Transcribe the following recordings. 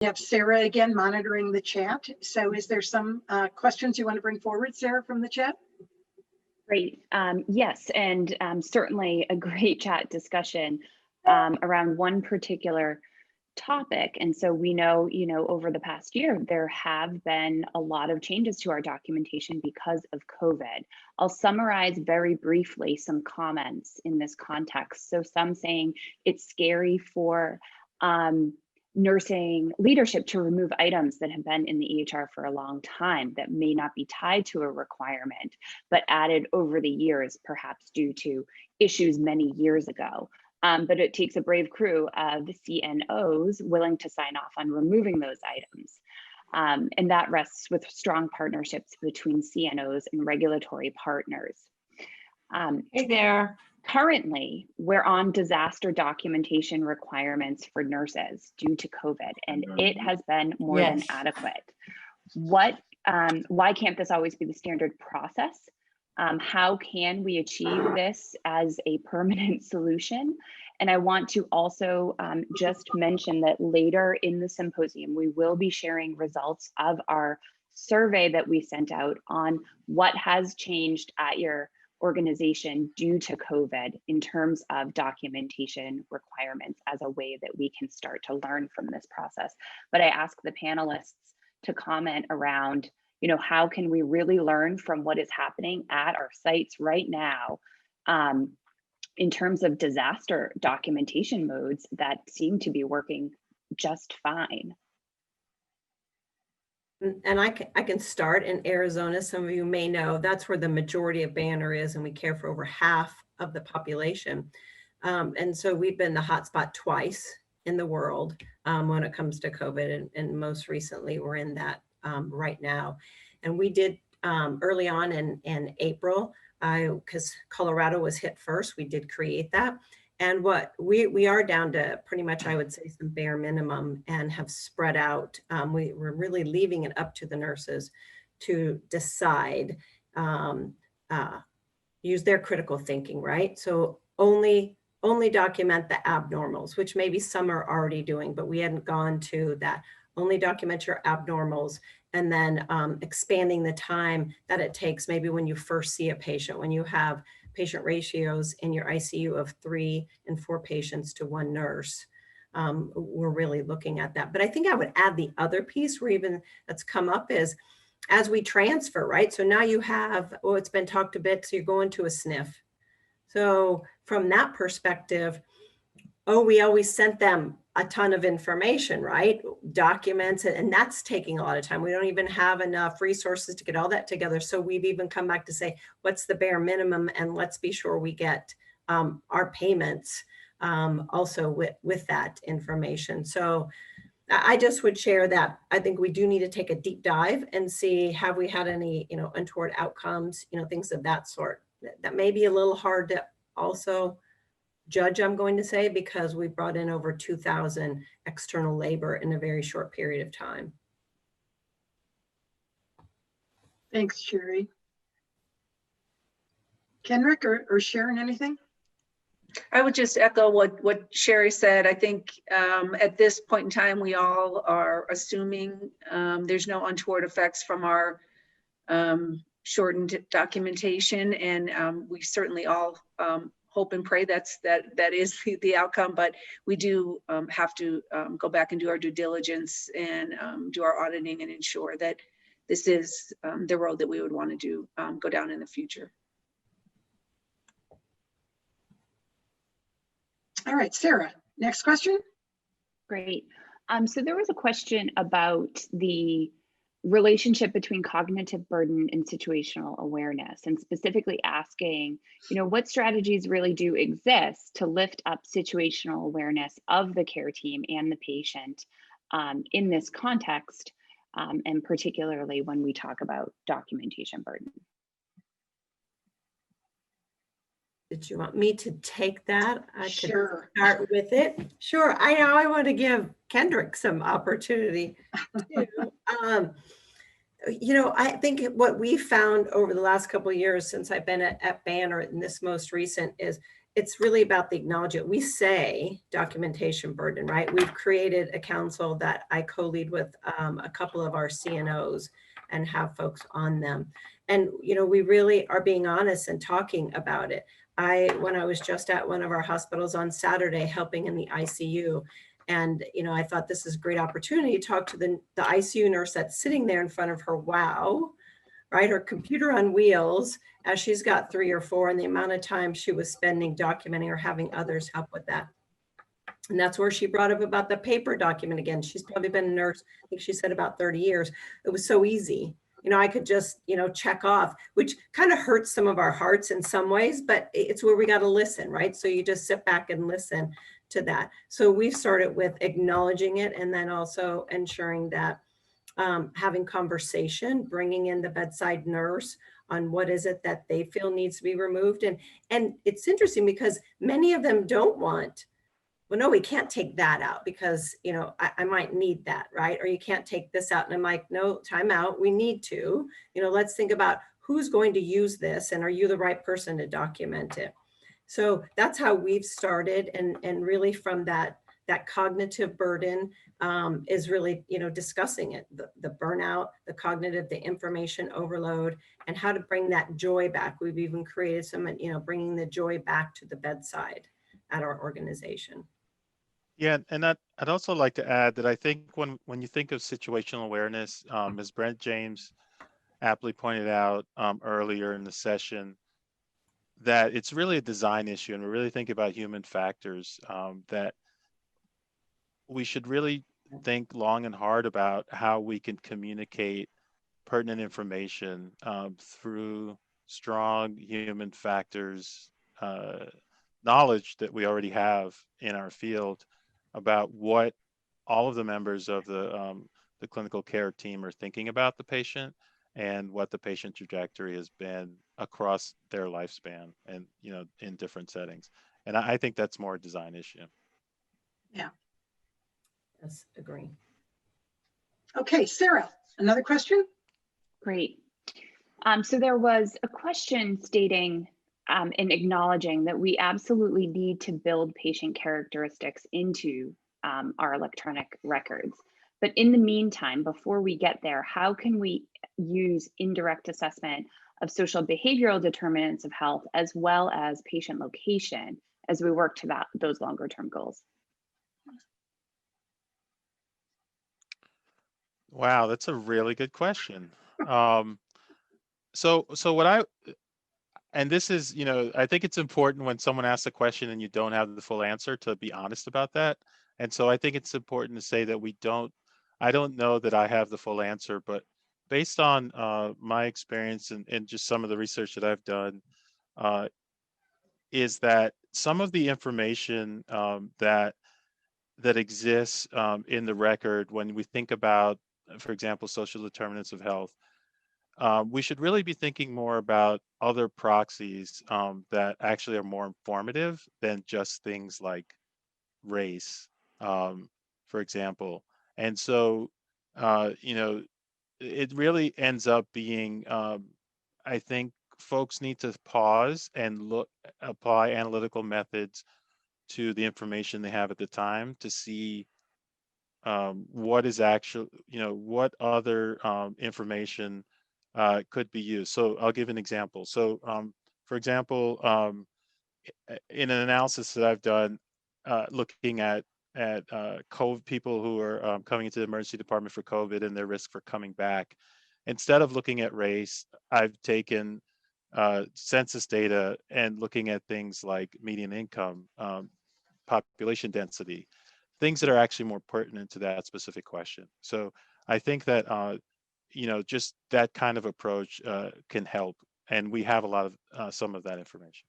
We have Sarah again monitoring the chat. So is there some questions you want to bring forward, Sarah, from the chat? Great. Yes, and certainly a great chat discussion around one particular topic. And so we know, over the past year, there have been a lot of changes to our documentation because of COVID. I'll summarize very briefly some comments in this context. So some saying it's scary for nursing leadership to remove items that have been in the EHR for a long time that may not be tied to a requirement, but added over the years, perhaps due to issues many years ago. But it takes a brave crew of CNOs willing to sign off on removing those items. And that rests with strong partnerships between CNOs and regulatory partners. Hey there. Currently, we're on disaster documentation requirements for nurses due to COVID, and it has been more than adequate. Why can't this always be the standard process? How can we achieve this as a permanent solution? And I want to also just mention that later in the symposium, we will be sharing results of our survey that we sent out on what has changed at your organization due to COVID in terms of documentation requirements as a way that we can start to learn from this process. But I ask the panelists to comment around, how can we really learn from what is happening at our sites right now in terms of disaster documentation modes that seem to be working just fine. And I can start in Arizona. Some of you may know that's where the majority of Banner is, and we care for over half of the population. And so we've been the hotspot twice in the world when it comes to COVID, and most recently we're in that right now. And we did early on in April, because Colorado was hit first, we did create that. And what we are down to pretty much, I would say, some bare minimum and have spread out. We're really leaving it up to the nurses to decide, use their critical thinking, right? So only document the abnormals, which maybe some are already doing, but we hadn't gone to that. Only document your abnormals, and then expanding the time that it takes maybe when you first see a patient, when you have patient ratios in your ICU of 3 and 4 patients to 1 nurse. We're really looking at that. But I think I would add the other piece where even that's come up is as we transfer, right? So now you have, it's been talked a bit, so you're going to a SNF. So from that perspective, we always sent them a ton of information, right? Documents, and that's taking a lot of time. We don't even have enough resources to get all that together. So we've even come back to say, what's the bare minimum? And let's be sure we get our payments also with that information. So I just would share that I think we do need to take a deep dive and see, have we had any, untoward outcomes, things of that sort. That may be a little hard to also judge, I'm going to say, because we brought in over 2,000 external labor in a very short period of time. Thanks, Sherry. Kenrick or Sharon, anything? I would just echo what Sherry said. I think at this point in time, we all are assuming there's no untoward effects from our shortened documentation, and we certainly all hope and pray that is the outcome, but we do have to go back and do our due diligence and do our auditing and ensure that this is the road that we would want to go down in the future. All right, Sarah, next question. Great. So there was a question about the relationship between cognitive burden and situational awareness, and specifically asking, what strategies really do exist to lift up situational awareness of the care team and the patient in this context, and particularly when we talk about documentation burden. Did you want me to take that? I could Sure. start with it. Sure. I know I want to give Kendrick some opportunity too. I think what we found over the last couple of years since I've been at Banner, and this most recent, is it's really about the acknowledgement. We say documentation burden, right? We've created a council that I co-lead with a couple of our CNOs and have folks on them. And, you know, we really are being honest and talking about it. When I was just at one of our hospitals on Saturday, helping in the ICU, and, you know, I thought this is a great opportunity to talk to the ICU nurse that's sitting there in front of her. Wow. Right, her computer on wheels, as she's got 3 or 4, and the amount of time she was spending documenting or having others help with that. And that's where she brought up about the paper document again. She's probably been a nurse, I think she said about 30 years. It was so easy. You know, I could just, you know, check off, which kind of hurts some of our hearts in some ways, but it's where we got to listen, right? So you just sit back and listen to that. So we've started with acknowledging it, and then also ensuring that having conversation, bringing in the bedside nurse on what is it that they feel needs to be removed. And it's interesting because many of them don't want, well, no, we can't take that out because, you know, I might need that, right? Or you can't take this out. And I'm like, no, time out. We need to, you know, let's think about who's going to use this, and are you the right person to document it? So that's how we've started. And really from that cognitive burden is really, you know, discussing it, the burnout, the cognitive, the information overload, and how to bring that joy back. We've even created some, you know, bringing the joy back to the bedside at our organization. Yeah, and I'd also like to add that I think when you think of situational awareness, as Brent James aptly pointed out earlier in the session, that it's really a design issue, and we really think about human factors, that we should really think long and hard about how we can communicate pertinent information through strong human factors knowledge that we already have in our field about what all of the members of the clinical care team are thinking about the patient and what the patient trajectory has been across their lifespan and, you know, in different settings. And I think that's more a design issue. Yeah. Yes, agree. Okay, Sarah, another question? Great. So there was a question stating and acknowledging that we absolutely need to build patient characteristics into our electronic records. But in the meantime, before we get there, how can we use indirect assessment of social behavioral determinants of health as well as patient location as we work to those longer term goals? Wow, that's a really good question. So and this is, you know, I think it's important when someone asks a question and you don't have the full answer to be honest about that. And so I think it's important to say that I don't know that I have the full answer, but based on my experience and just some of the research that I've done, is that some of the information that exists in the record when we think about, for example, social determinants of health, we should really be thinking more about other proxies that actually are more informative than just things like race, for example. And so, you know, it really ends up being, I think folks need to pause and apply analytical methods to the information they have at the time to see what is actually, you know, what other information could be used. So I'll give an example. So for example, in an analysis that I've done looking at COVID, people who are coming into the emergency department for COVID and their risk for coming back, instead of looking at race, I've taken census data and looking at things like median income, population density, things that are actually more pertinent to that specific question. So I think that, you know, just that kind of approach can help. And we have a lot of some of that information.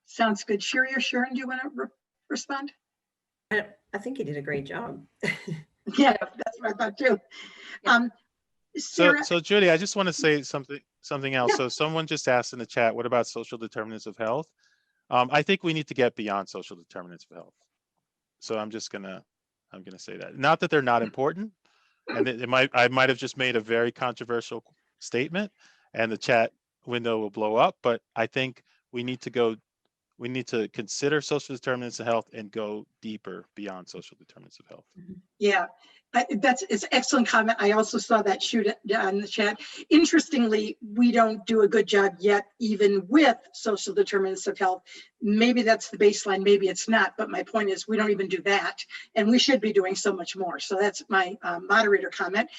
Sounds good. Sherry or Sharon, do you want to respond? I think he did a great job. Yeah, that's what I thought too. Sarah, So Judy, I just want to say something else. Yeah. So someone just asked in the chat, what about social determinants of health? I think we need to get beyond social determinants of health. So I'm gonna say that. Not that they're not important, and I might have just made a very controversial statement, and the chat window will blow up, but I think we need to consider social determinants of health and go deeper beyond social determinants of health. Yeah, it's an excellent comment. I also saw that shoot on the chat. Interestingly, we don't do a good job yet, even with social determinants of health. Maybe that's the baseline, maybe it's not, but my point is we don't even do that. And we should be doing so much more. So that's my moderator comment.